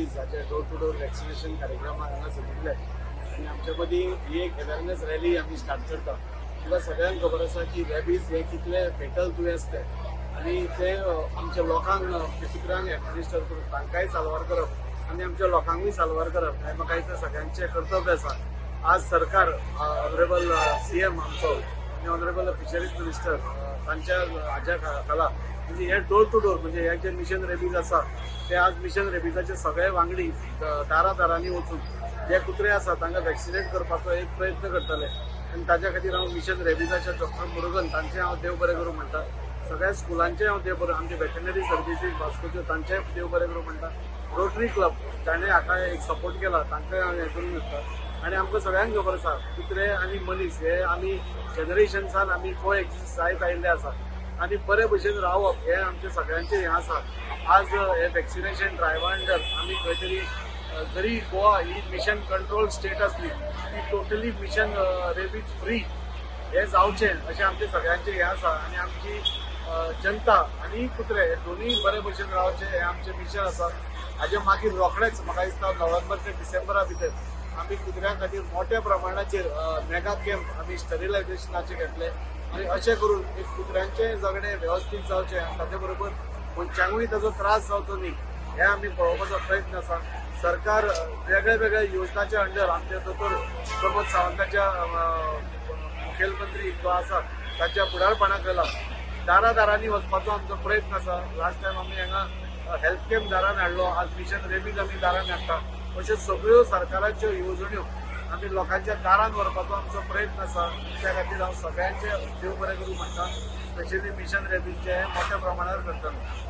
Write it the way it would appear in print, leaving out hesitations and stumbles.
Rabies हाचे door to door vaccination कार्यक्रमाक हांगा सदिल्ले आनी आमचे मदीं ही एक अवेरनेस रॅली आमी स्टार्ट करता। तुका सगळ्यांक खबर आसा की रेबीज हे कितले फेटल दुयेंस ते आनी ते आमच्या लोकांक कुत्र्यांक एडमिनिस्टर करून तांकांय साल्वार करप आनी आमच्या लोकांकूय साल्वार करप हें म्हाका दिसता सगळ्यांचें कर्तव्य आसा। आज सरकार ऑनरेबल CM आमचो आनी ऑनरेबल फिशरीज मिनिस्टर तांच्या हाच्या खाला म्हणजे हे डोर टू डोर म्हणजे हे जे मिशन रेबीज आसा ते आज मिशन रेबीजाचे सगळे वांगडी दारांनी वचून जे कुत्रे आसा तांकां वॅक्सिनेट करपाचो एक प्रयत्न करतले आनी ताच्या खातीर हांव मिशन रेबीजाचे डॉक्टर मुरुगन तांचें हांव देव बरें करूं म्हणटा। सगळ्या स्कुलांचें हांव देव बरें आमचे वेटनरी सर्विसीस वास्कोच्यो तांचें देव बरें करूं म्हणटा। रोटरी क्लब ताणें हाका एक सपोर्ट केला तांकांय हांव हें करूंक शकता। आनी आमकां सगळ्यांक खबर आसा कुत्रे आनी मनीस हे आमी जनरेशन्सान आमी को एक्झिस्ट जायत आयिल्ले आसा आनी बरे भशेन रावप हे आमचे सगळ्यांचें हें आसा। आज हे वॅक्सिनेशन ड्रायव्हा अंडर आमी खंय तरी जरी गोवा ही मिशन कंट्रोल स्टेट आसली ती टोटली मिशन रेबीज फ्री हे जावचें अशें आमचे सगळ्यांचें हें आसा आनी आमची जनता आनी कुत्रे हे दोनूय बरे भशेन रावचे हे आमचें मिशन आसा। हाजे मागीर रोखडेच म्हाका दिसता नोव्हेंबर ते डिसेंबरा भितर आमी कुत्र्यां खातीर मोठ्या प्रमाणाचेर मेगा कॅम्प आमी स्टरिलायझेशनाचे घेतले आनी अशें करून एक कुत्र्यांचें जगणें वेवस्थीत जावचें आनी ताचे बरोबर मनशांकूय ताचो त्रास जावचो न्ही हे आमी पळोवपाचो प्रयत्न आसा। सरकार वेगळ्या वेगळ्या योजनाच्या अंडर आमचे दोतोर प्रमोद सावंताच्या मुखेलमंत्री जो आसा ताच्या फुडारपणा खाला दारांनी वचपाचो आमचो प्रयत्न आसा। लास्ट टायम आमी हांगा हेल्थ कॅम्प दारान हाडलो, आज मिशन रेबीज आमी दारान हाडटा। अश्यो सगळ्यो सरकाराच्यो येवजण्यो आमी लोकांच्या दारान व्हरपाचो आमचो प्रयत्न आसा। त्या खातीर हांव सगळ्यांचे देव बरें करूं म्हणटा, स्पेशली मिशन रेबीजचे मोठ्या प्रमाणावर करतलो।